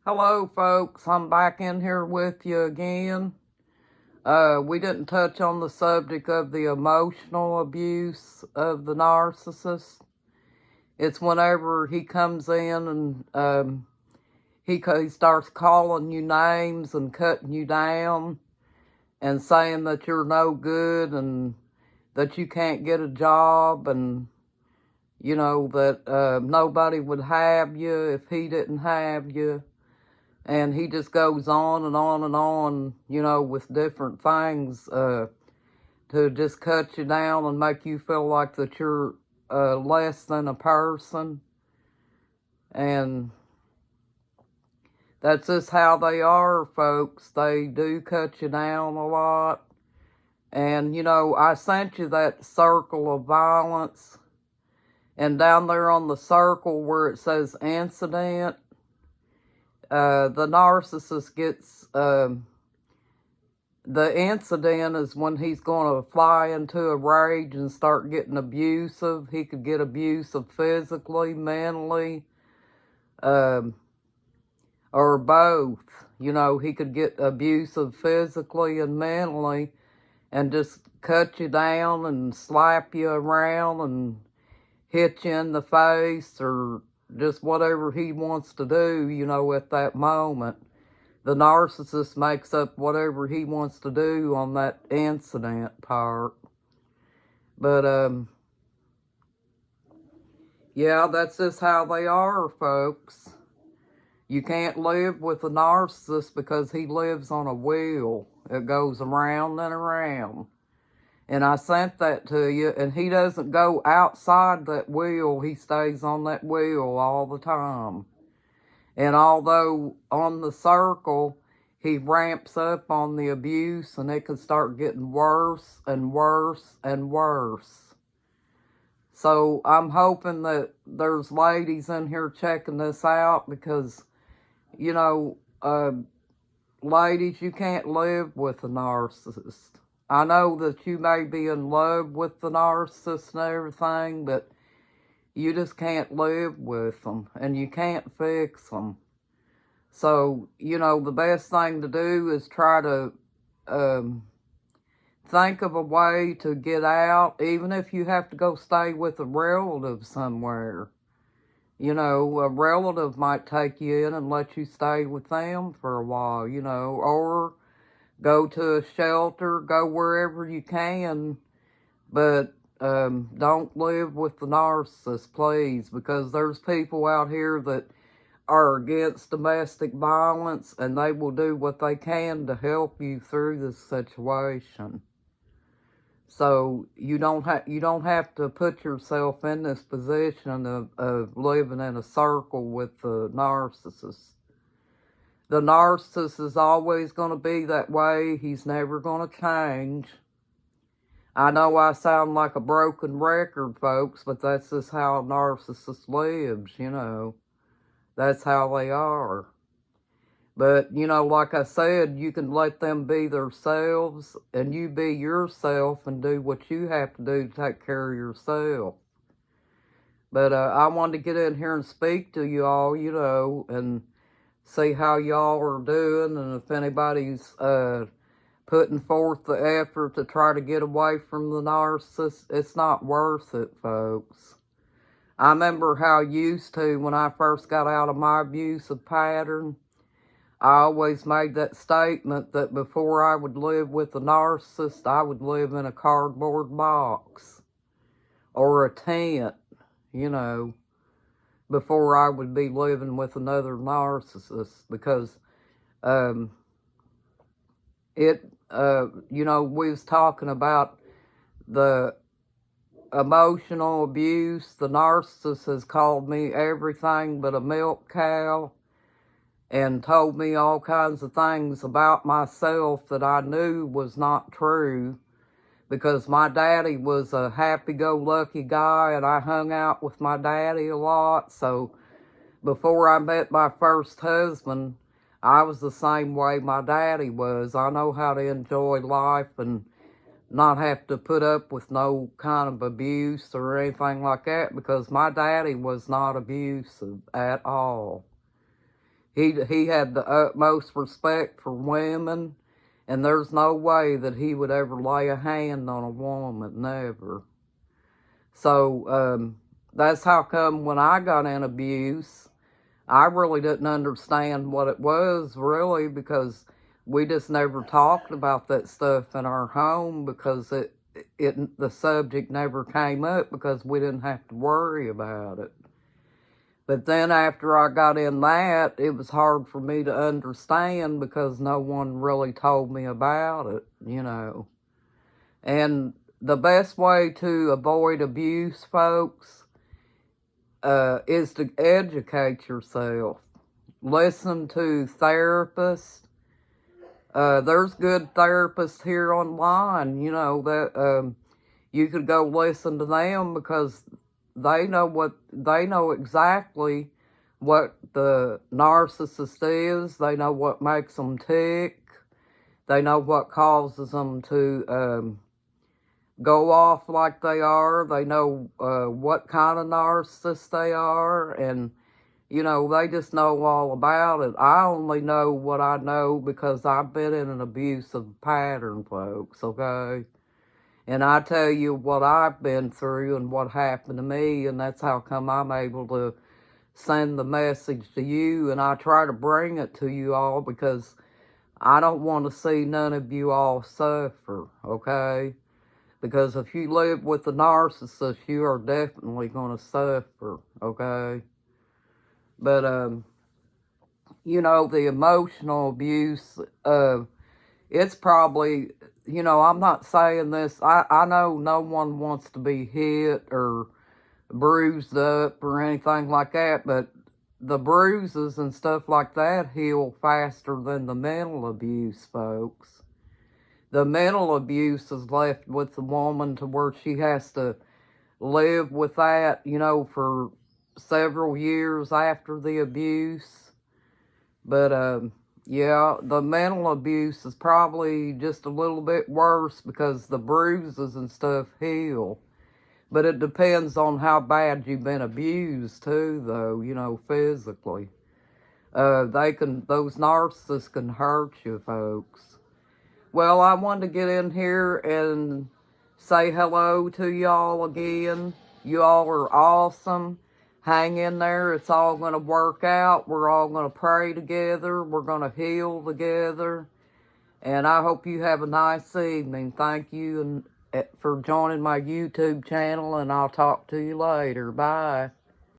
Hello, folks. I'm back in here with you again. We didn't touch on the subject of the emotional abuse of the narcissist. It's whenever he comes in and he starts calling you names and cutting you down and saying that you're no good and that you can't get a job and, that nobody would have you if he didn't have you. And he just goes on and on and on, with different things to just cut you down and make you feel like that you're less than a person. And that's just how they are, folks. They do cut you down a lot. And, I sent you that circle of violence. And down there on the circle where it says incident, the narcissist gets, the incident is when he's going to fly into a rage and start getting abusive. He could get abusive physically, mentally, or both. He could get abusive physically and mentally and just cut you down and slap you around and hit you in the face or just whatever he wants to do, at that moment. The narcissist makes up whatever he wants to do on that incident part. But, yeah, that's just how they are, folks. You can't live with a narcissist because he lives on a wheel. It goes around and around. And I sent that to you, and he doesn't go outside that wheel. He stays on that wheel all the time. And although on the circle, he ramps up on the abuse, and it can start getting worse and worse and worse. So I'm hoping that there's ladies in here checking this out because, ladies, you can't live with a narcissist. I know that you may be in love with the narcissist and everything, but you just can't live with them, and you can't fix them. So, the best thing to do is try to think of a way to get out, even if you have to go stay with a relative somewhere. A relative might take you in and let you stay with them for a while, or go to a shelter, go wherever you can, but don't live with the narcissist, please, because there's people out here that are against domestic violence, and they will do what they can to help you through this situation. So you don't have to put yourself in this position of living in a circle with the narcissist. The narcissist is always going to be that way. He's never going to change. I know I sound like a broken record, folks, but that's just how a narcissist lives, That's how they are. But, like I said, you can let them be themselves, and you be yourself and do what you have to do to take care of yourself. But I wanted to get in here and speak to you all, and see how y'all are doing, and if anybody's putting forth the effort to try to get away from the narcissist. It's not worth it, folks. I remember how I used to when I first got out of my abusive pattern. I always made that statement that before I would live with a narcissist, I would live in a cardboard box or a tent, before I would be living with another narcissist, because we was talking about the emotional abuse. The narcissist has called me everything but a milk cow and told me all kinds of things about myself that I knew was not true, because my daddy was a happy-go-lucky guy, and I hung out with my daddy a lot. So before I met my first husband, I was the same way my daddy was. I know how to enjoy life and not have to put up with no kind of abuse or anything like that, because my daddy was not abusive at all. He had the utmost respect for women, and there's no way that he would ever lay a hand on a woman, never. So that's how come when I got in abuse, I really didn't understand what it was, really, because we just never talked about that stuff in our home, because the subject never came up because we didn't have to worry about it. But then after I got in that, it was hard for me to understand because no one really told me about it, you know. And the best way to avoid abuse, folks, is to educate yourself. Listen to therapists. There's good therapists here online, you know, that you could go listen to them because they know exactly what the narcissist is. They know what makes them tick. They know what causes them to go off like they are. They know what kind of narcissist they are, and you know, they just know all about it. I only know what I know because I've been in an abusive pattern, folks, okay? And I tell you what I've been through and what happened to me, and that's how come I'm able to send the message to you, and I try to bring it to you all because I don't want to see none of you all suffer, okay? Because if you live with a narcissist, you are definitely going to suffer, okay? But, you know, the emotional abuse, it's probably, you know, I'm not saying this, I know no one wants to be hit or bruised up or anything like that, but the bruises and stuff like that heal faster than the mental abuse, folks. The mental abuse is left with the woman to where she has to live with that, you know, for several years after the abuse. But yeah, the mental abuse is probably just a little bit worse because the bruises and stuff heal. But it depends on how bad you've been abused too, though, you know, physically. Those narcissists can hurt you, folks. Well, I wanted to get in here and say hello to y'all again. You all are awesome. Hang in there. It's all going to work out. We're all going to pray together. We're going to heal together. And I hope you have a nice evening. Thank you for joining my YouTube channel, and I'll talk to you later. Bye.